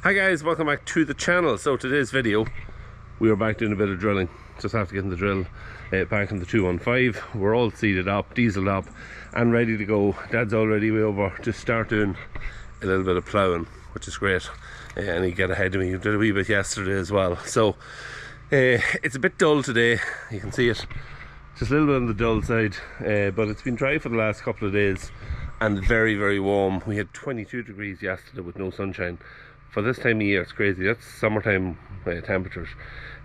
Hi guys, welcome back to the channel. So today's video, we are back doing a bit of drilling. Just have to get in the drill back in the 215. We're all seated up, dieseled up and ready to go. Dad's already way over to start doing a little bit of ploughing, which is great. And he got ahead of me. He did a wee bit yesterday as well. So it's a bit dull today, you can see it. Just a little bit on the dull side, but it's been dry for the last couple of days and very, very warm. We had 22 degrees yesterday with no sunshine. For this time of year, it's crazy. That's summertime temperatures.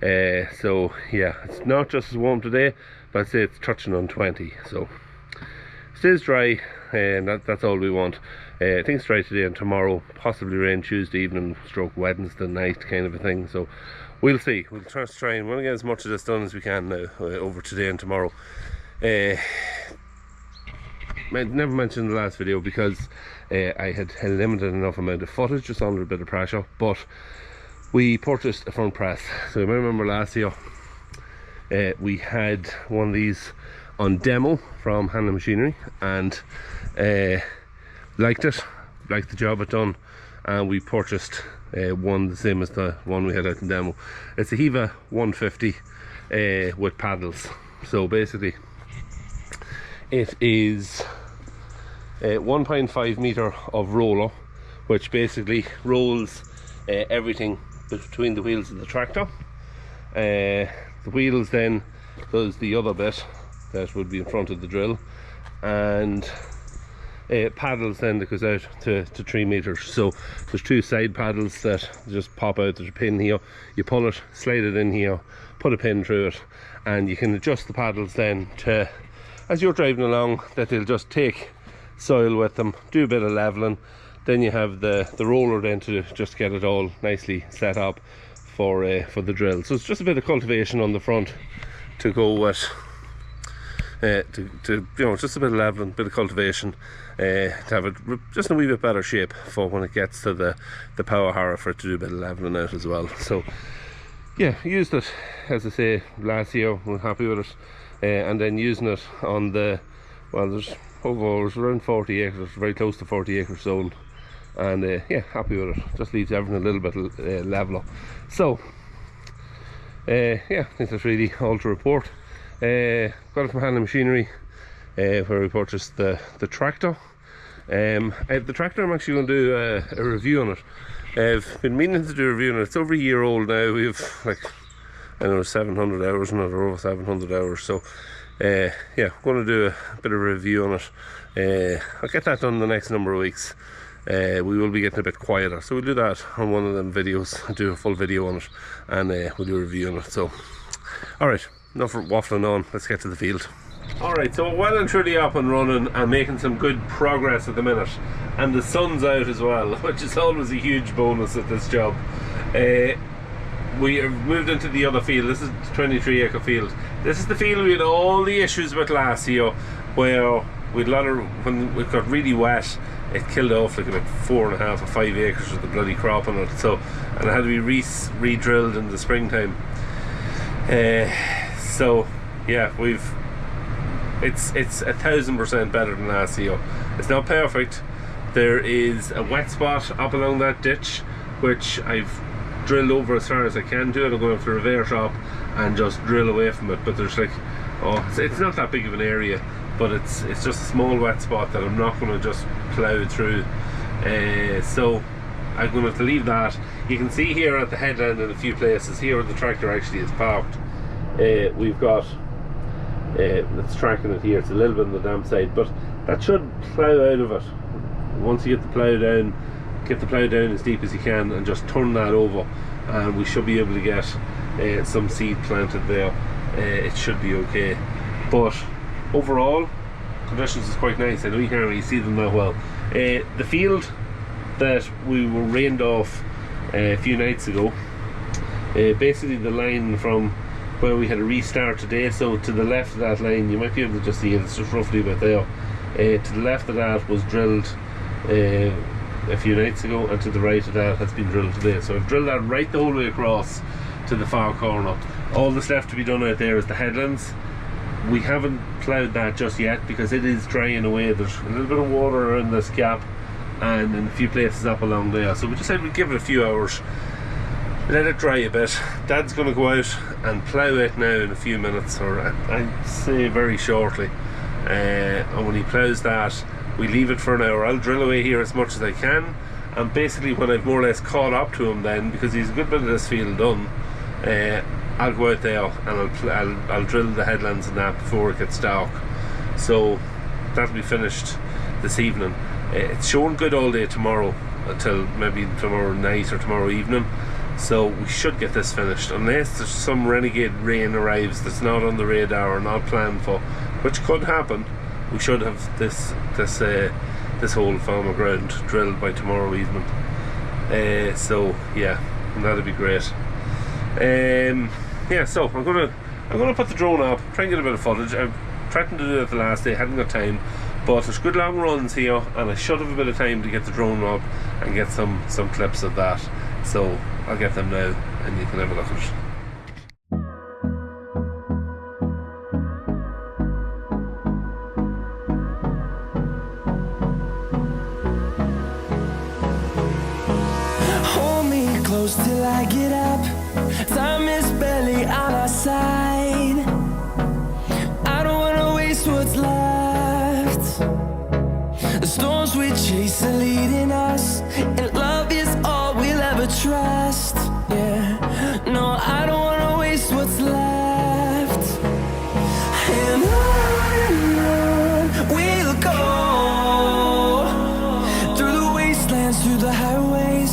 So yeah, it's not just as warm today, but I'd say it's touching on 20. So it stays dry, and that's all we want. I think it's dry today and tomorrow, possibly rain Tuesday evening, stroke Wednesday night kind of a thing. So we'll see. We'll try and we'll get as much of this done as we can now over today and tomorrow. I never mentioned in the last video because I had a limited enough amount of footage, just under a bit of pressure, but we purchased a front press. So I remember last year we had one of these on demo from Handling Machinery and liked it, liked the job it done, and we purchased one the same as the one we had out in demo. It's a Heva 150 with paddles. So basically it is 1.5 meter of roller, which basically rolls everything between the wheels of the tractor. The wheels then does the other bit that would be in front of the drill, and paddles then that goes out to 3 meters. So there's two side paddles that just pop out. There's a pin here, you pull it, slide it in here, put a pin through it, and you can adjust the paddles then to, as you're driving along, that they'll just take soil with them, do a bit of leveling. Then you have the roller then to just get it all nicely set up for the drill. So it's just a bit of cultivation on the front to go with, to you know, just a bit of leveling, bit of cultivation, to have it just in a wee bit better shape for when it gets to the power harrow, for it to do a bit of leveling out as well. So yeah, used it, as I say, last year. We're happy with it, and then using it on the, well, there's around 40 acres, very close to 40 acre zone, and yeah, happy with it. Just leaves everything a little bit leveler. So yeah, I think that's really all to report. Got it from Handling Machinery, where we purchased the tractor. The tractor, I'm actually going to do a review on it. I've been meaning to do a review on it. It's over a year old now. We've, like, I don't know, 700 hours on it, or over 700 hours. So yeah, I'm going to do a bit of a review on it. I'll get that done in the next number of weeks. We will be getting a bit quieter, so we'll do that on one of them videos. I'll do a full video on it, and we'll do a review on it. So alright, enough waffling on, let's get to the field. Alright, so well and truly up and running and making some good progress at the minute, and the sun's out as well, which is always a huge bonus at this job. We have moved into the other field. This is the 23 acre field. This is the field we had all the issues with last year, where we'd when it got really wet, it killed off like about 4.5 or 5 acres of the bloody crop on it. So, and it had to be re-drilled in the springtime. So yeah, it's 1000% better than last year. It's not perfect. There is a wet spot up along that ditch, which I've drilled over as far as I can do it. I'm going to have to reverse up and just drill away from it, but there's like, oh, it's not that big of an area, but it's just a small wet spot that I'm not going to just plough through. So I'm going to have to leave that. You can see here at the headland in a few places, here where the tractor actually is parked, we've got it's tracking it here. It's a little bit on the damp side, but that should plough out of it. Once you get the plough down, get the plough down as deep as you can and just turn that over, and we should be able to get some seed planted there. It should be okay, but overall conditions is quite nice. I know you can't really see them that well. The field that we were rained off a few nights ago, basically the line from where we had a restart today, so to the left of that line, you might be able to just see it, it's just roughly about there. To the left of that was drilled a few nights ago, and to the right of that has been drilled today. So I've drilled that right the whole way across to the far corner. All that's left to be done out there is the headlands. We haven't ploughed that just yet because it is drying away. There's a little bit of water in this gap, and in a few places up along there. So we decided we'd give it a few hours, let it dry a bit. Dad's going to go out and plough it now in a few minutes, or I'd say very shortly. And when he ploughs that, we leave it for an hour. I'll drill away here as much as I can, and basically when I've more or less caught up to him then, because he's a good bit of this field done, I'll go out there and I'll drill the headlands and that before it gets dark. So that'll be finished this evening. It's showing good all day tomorrow until maybe tomorrow night or tomorrow evening, so we should get this finished, unless there's some renegade rain arrives that's not on the radar or not planned for, which could happen. We should have this whole farm of ground drilled by tomorrow evening. So yeah, and that'd be great. Yeah, so I'm gonna put the drone up, try and get a bit of footage. I've threatened to do it the last day, hadn't got time, but there's good long runs here, and I should have a bit of time to get the drone up and get some clips of that. So I'll get them now, and you can have a look at it. Till I get up, time is barely on our side. I don't wanna waste what's left. The storms we chase are leading us, and love is all we'll ever trust. Yeah, no, I don't wanna waste what's left. And on we'll go, through the wastelands, through the highways,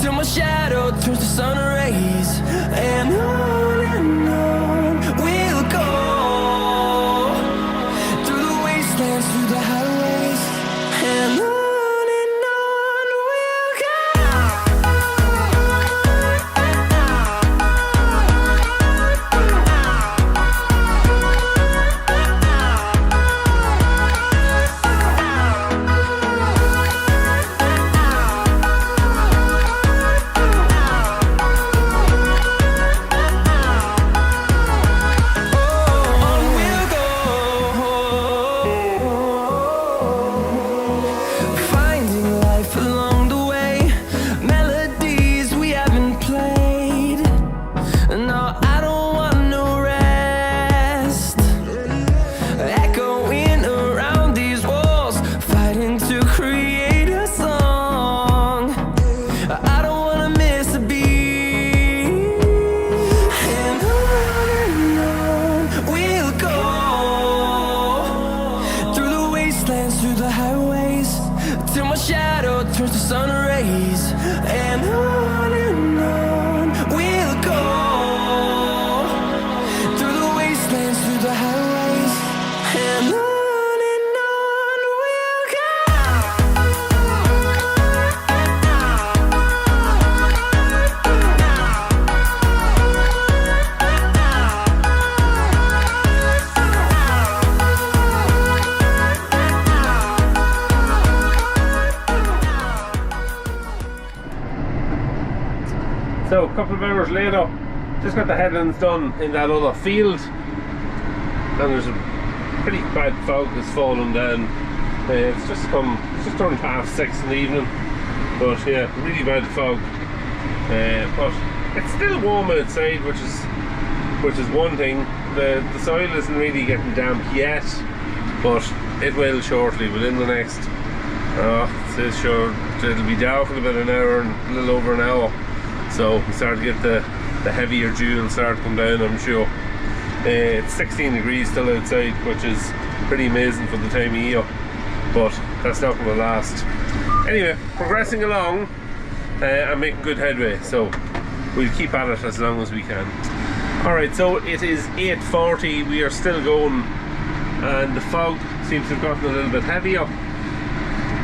till my shadow turns to sun rays. And on we'll go, through the wastelands, through the highways, and on we'll go. So a couple of hours later, just got the headlands done in that other field, and there's a pretty bad fog that's fallen down. It's just turned 6:30 in the evening, but yeah, really bad fog. But it's still warm outside, which is one thing. The soil isn't really getting damp yet, but it will shortly, within the next. It says sure it'll be dark in about an hour, and a little over an hour. So we start to get the heavier dew will start to come down, I'm sure. It's 16 degrees still outside, which is pretty amazing for the time of year, but that's not going to last. Anyway, progressing along and making good headway, so we'll keep at it as long as we can. Alright, so it is 8:40, we are still going, and the fog seems to have gotten a little bit heavier.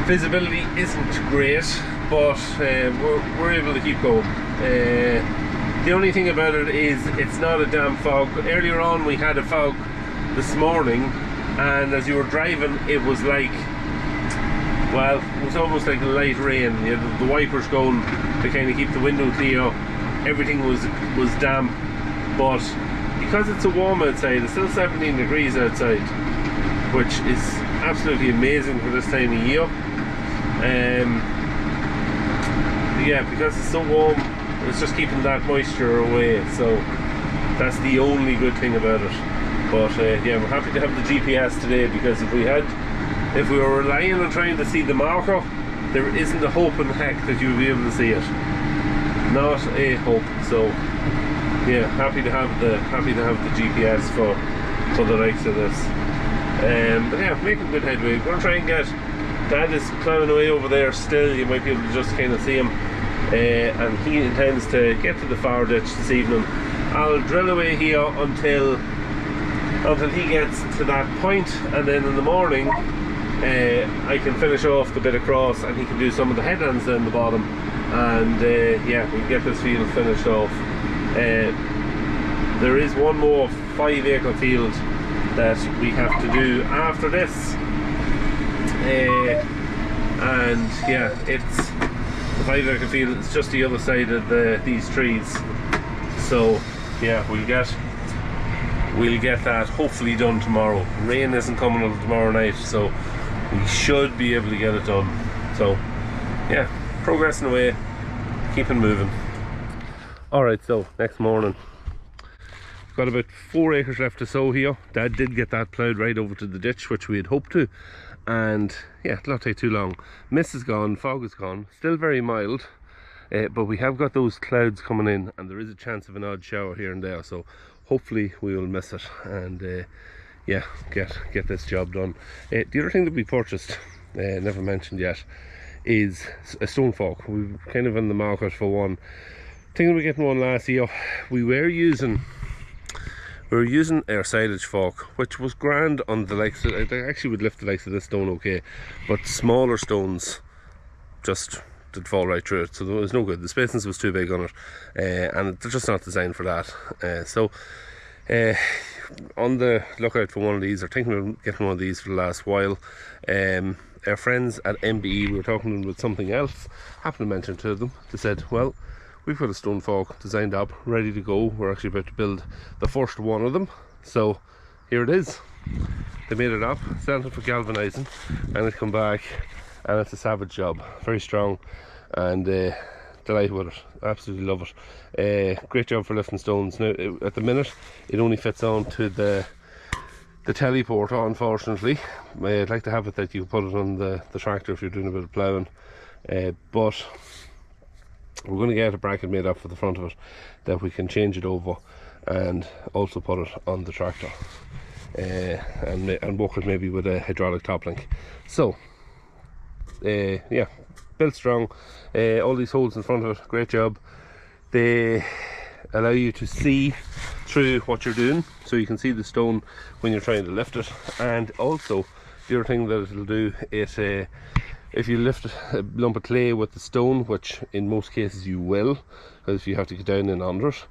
Visibility isn't great, but we're able to keep going. The only thing about it is it's not a damp fog. Earlier on we had a fog this morning, and as you were driving it was like, well, it was almost like a light rain. You had the wipers going to kind of keep the window clear. Everything was damp, but because it's so warm outside, it's still 17 degrees outside, which is absolutely amazing for this time of year. Yeah, because it's so warm, it's just keeping that moisture away, so that's the only good thing about it. But yeah, we're happy to have the GPS today, because if we were relying on trying to see the marker, there isn't a hope in heck that you'll be able to see it. Not a hope. So yeah, happy to have the GPS for the likes of this. But yeah, making good headway. We're going to try and get, Dad is ploughing away over there still, you might be able to just kind of see him, and he intends to get to the far ditch this evening. I'll drill away here until he gets to that point, and then in the morning I can finish off the bit across, and he can do some of the headlands down the bottom, and yeah, we can get this field finished off. There is one more 5-acre field that we have to do after this, and yeah, it's the 5-acre field. It's just the other side of these trees, so yeah, we'll get that hopefully done tomorrow. Rain isn't coming until tomorrow night, so we should be able to get it done. So yeah, progressing away, keeping moving. Alright, so next morning, got about 4 acres left to sow here. Dad did get that ploughed right over to the ditch, which we had hoped to, and yeah, it'll not take too long. Mist is gone, fog is gone, still very mild, but we have got those clouds coming in, and there is a chance of an odd shower here and there, so hopefully we will miss it, and yeah, get this job done. The other thing that we purchased, never mentioned yet, is a stone fork. We're kind of in the market for one. Thinking we're getting one last year. We were using our silage fork, which was grand on the likes of, it actually would lift the likes of this stone okay, but smaller stones just did fall right through it, so it was no good. The spacings was too big on it, and they're just not designed for that. So on the lookout for one of these, or thinking of getting one of these for the last while. Our friends at MBE, we were talking to them with something else, happened to mention to them. They said, well, we've got a stone fork designed up, ready to go. We're actually about to build the first one of them, so here it is. They made it up, sent it for galvanizing, and it come back, and it's a savage job, very strong, and delighted with it, absolutely love it. Great job for lifting stones. Now at the minute it only fits on to the teleporter, unfortunately. I'd like to have it that you put it on the tractor if you're doing a bit of ploughing, but we're going to get a bracket made up for the front of it that we can change it over and also put it on the tractor, and work it maybe with a hydraulic top link. So yeah, built strong. All these holes in front of it, great job. They allow you to see through what you're doing, so you can see the stone when you're trying to lift it. And also the other thing that it'll do is, if you lift a lump of clay with the stone, which in most cases you will, because you have to get down and under it,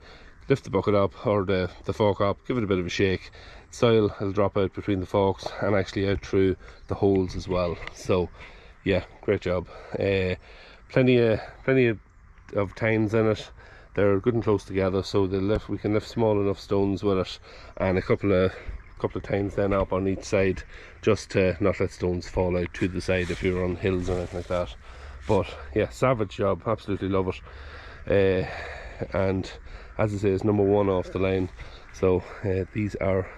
lift the bucket up, or the fork up, give it a bit of a shake, soil will drop out between the forks and actually out through the holes as well. So yeah, great job. Plenty of tines in it. They're good and close together, so we can lift small enough stones with it, and a couple of tines then up on each side, just to not let stones fall out to the side if you're on hills or anything like that. But yeah, savage job, absolutely love it. And as I say, it's number 1 off the line, so these are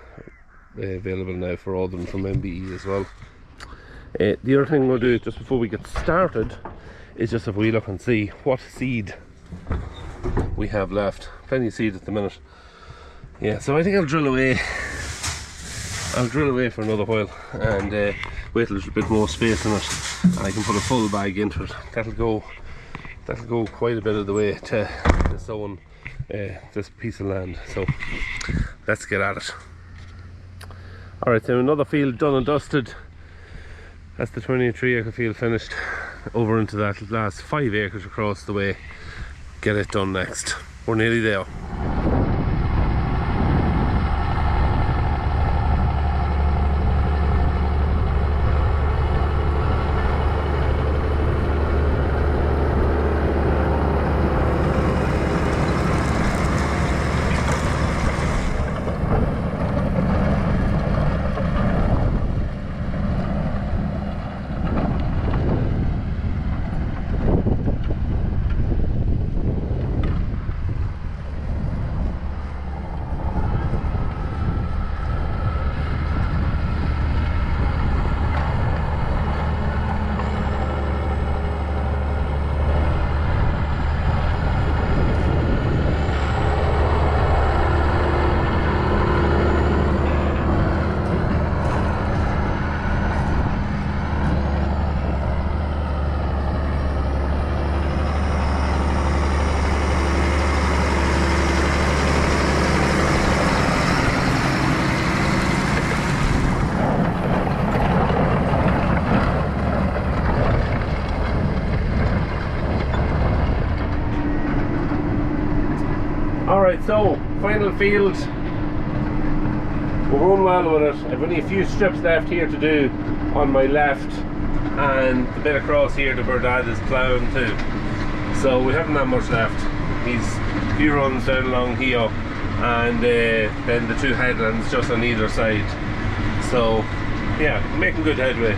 available now for ordering from MBE as well. The other thing we'll do just before we get started is just if we look and see what seed we have left. Plenty of seed at the minute. Yeah, so I think I'll drill away for another while, and wait a little bit more space in it, and I can put a full bag into it. That'll go quite a bit of the way to sowing this piece of land. So let's get at it. Alright, so another field done and dusted. That's the 23-acre field finished. Over into that last 5 acres across the way. Get it done next. We're nearly there. Alright, so final field. We're going well with it. I've only a few strips left here to do on my left, and the bit across here that where Dad is ploughing too. So we haven't that much left. He's a few runs down along here, and then the two headlands just on either side. So yeah, making good headway.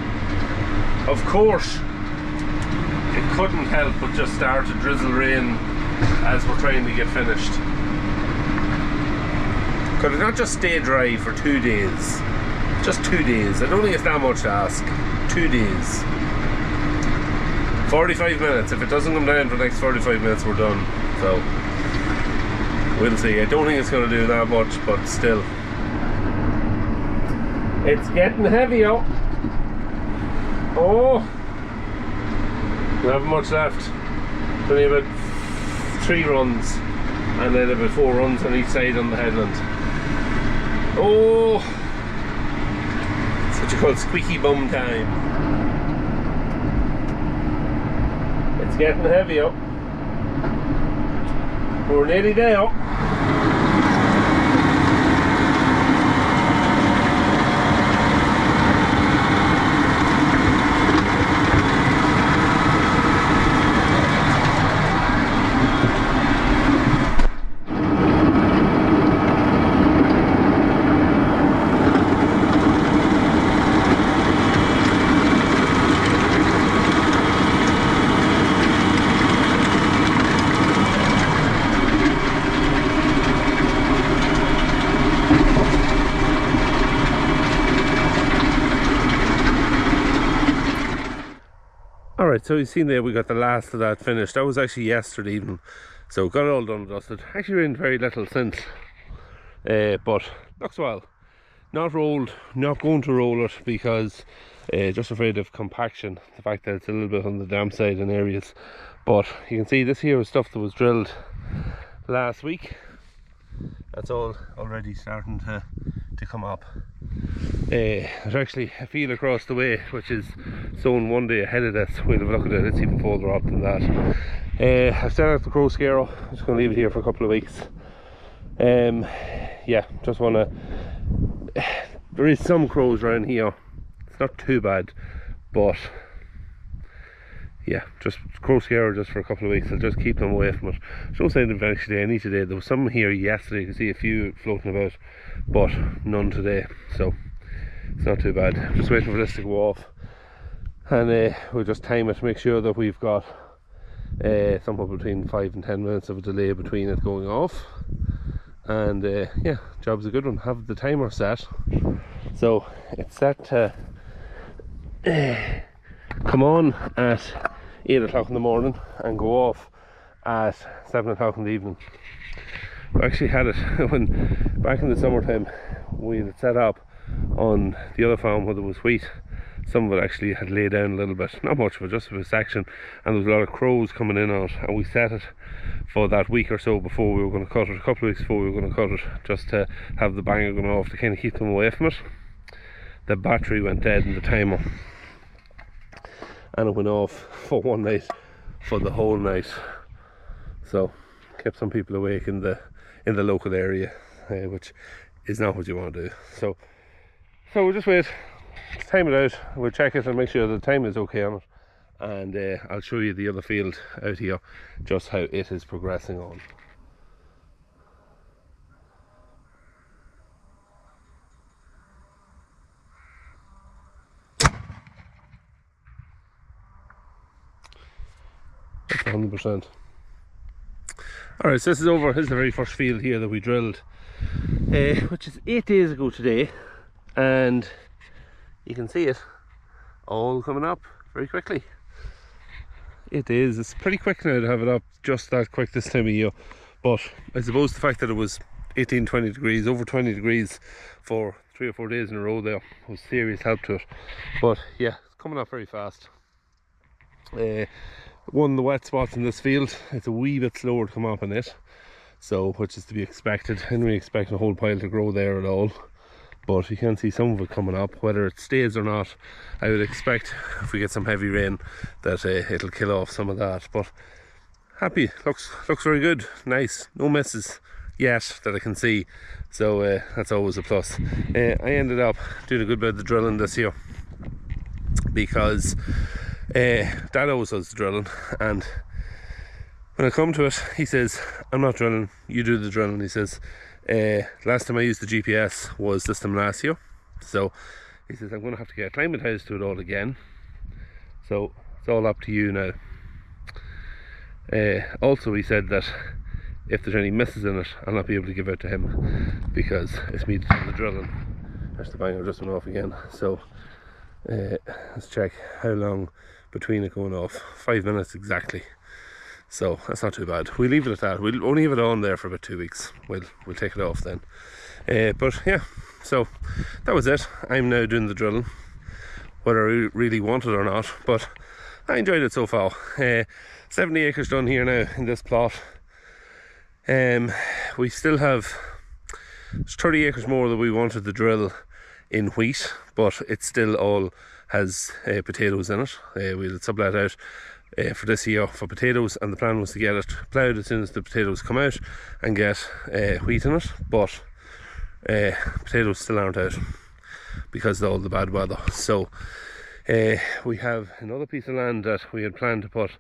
Of course, it couldn't help but just start to drizzle rain as we're trying to get finished. Could it not just stay dry for 2 days? Just 2 days. I don't think it's that much to ask. 2 days. 45 minutes. If it doesn't come down for the next 45 minutes, we're done. So we'll see. I don't think it's going to do that much, but still. It's getting heavy out. Oh, we haven't much left. Only about 3 runs, and then about 4 runs on each side on the headland. Oh, it's what you call squeaky bum time. It's getting heavy up. We're nearly there. Alright, so you've seen there we got the last of that finished. That was actually yesterday evening, so got it all done and dusted. Actually rained very little since, but looks well. Not rolled, not going to roll it because just afraid of compaction, the fact that it's a little bit on the damp side in areas. But you can see this here was stuff that was drilled last week. That's all already starting to come up. There's actually a field across the way which is sown one day ahead of this. We'll have a look at it. It's even further up than that. I've set out the crow scarrow. I'm just going to leave it here for a couple of weeks. Yeah, just want to. There is some crows around here. It's not too bad, but yeah, just crow scarrow just for a couple of weeks. I'll just keep them away from it. There's no sign of actually any today. There was some here yesterday. You can see a few floating about, but none today. So it's not too bad. I'm just waiting for this to go off, and we'll just time it to make sure that we've got somewhere between 5 and 10 minutes of a delay between it going off. And yeah, job's a good one. Have the timer set, so it's set to come on at 8 o'clock in the morning and go off at 7 o'clock in the evening. We actually had it when back in the summertime. We had it set up on the other farm where there was wheat. Some of it actually had laid down a little bit, not much of it, just a section, and there was a lot of crows coming in on it, and we set it for that week or so before we were going to cut it, a couple of weeks before we were going to cut it, just to have the banger going off to kind of keep them away from it. The battery went dead in the timer, and it went off for one night, for the whole night. So kept some people awake in the local area, which is not what you want to do. So we'll just wait, time it out, we'll check it and make sure the time is okay on it, and I'll show you the other field out here, just how it is progressing on. That's 100%. Alright, so this is over. This is the very first field here that we drilled, which is 8 days ago today, and you can see it all coming up very quickly. 8 days, it's pretty quick now to have it up just that quick this time of year, but I suppose the fact that it was 18-20 degrees, over 20 degrees for 3 or 4 days in a row there was serious help to it. But yeah, it's coming up very fast. One of the wet spots in this field, it's a wee bit slower to come up in it, so which is to be expected. I didn't really expect a whole pile to grow there at all, but you can see some of it coming up. Whether it stays or not, I would expect if we get some heavy rain that it'll kill off some of that. But happy, looks very good, nice, no misses, yet that I can see, so that's always a plus. I ended up doing a good bit of the drilling this year because Dad always does the drilling, and when I come to it, he says, I'm not drilling, you do the drilling. He says, last time I used the GPS was this time last year, so he says I'm going to have to get acclimatised to it all again, so it's all up to you now. Also, he said that if there's any misses in it, I'll not be able to give it to him because it's me doing the drilling. There's the banger just went off again. So let's check how long between it going off. 5 minutes exactly. So that's not too bad. We'll leave it at that. We'll only have it on there for about 2 weeks. We'll take it off then. But yeah, so that was it. I'm now doing the drilling, whether I really want it or not, but I enjoyed it so far. 70 acres done here now in this plot. We still have 30 acres more that we wanted to drill in wheat, but it still all has potatoes in it. We'll sublet out for this year for potatoes, and the plan was to get it ploughed as soon as the potatoes come out and get wheat in it, but potatoes still aren't out because of all the bad weather. So we have another piece of land that we had planned to put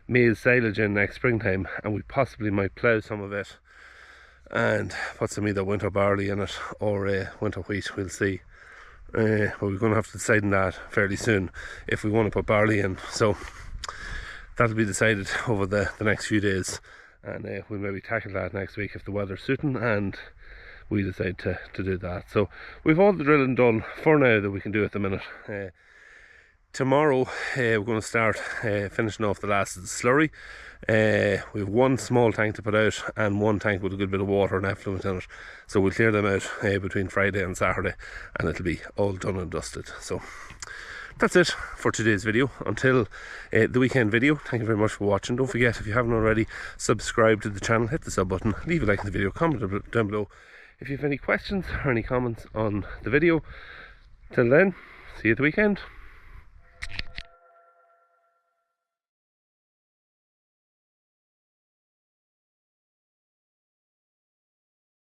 maize silage in next springtime, and we possibly might plough some of it and put some either winter barley in it or winter wheat. We'll see, but we're going to have to decide on that fairly soon if we want to put barley in, so that'll be decided over the next few days, and we'll maybe tackle that next week if the weather's suiting and we decide to do that. So we've all the drilling done for now that we can do at the minute. Tomorrow we're going to start finishing off the last of the slurry. We have one small tank to put out and one tank with a good bit of water and effluent in it, so we'll clear them out between Friday and Saturday, and it'll be all done and dusted. So that's it for today's video. Until the weekend video, thank you very much for watching. Don't forget, if you haven't already, subscribe to the channel, hit the sub button, leave a like in the video, comment down below if you have any questions or any comments on the video. Till then, see you at the weekend.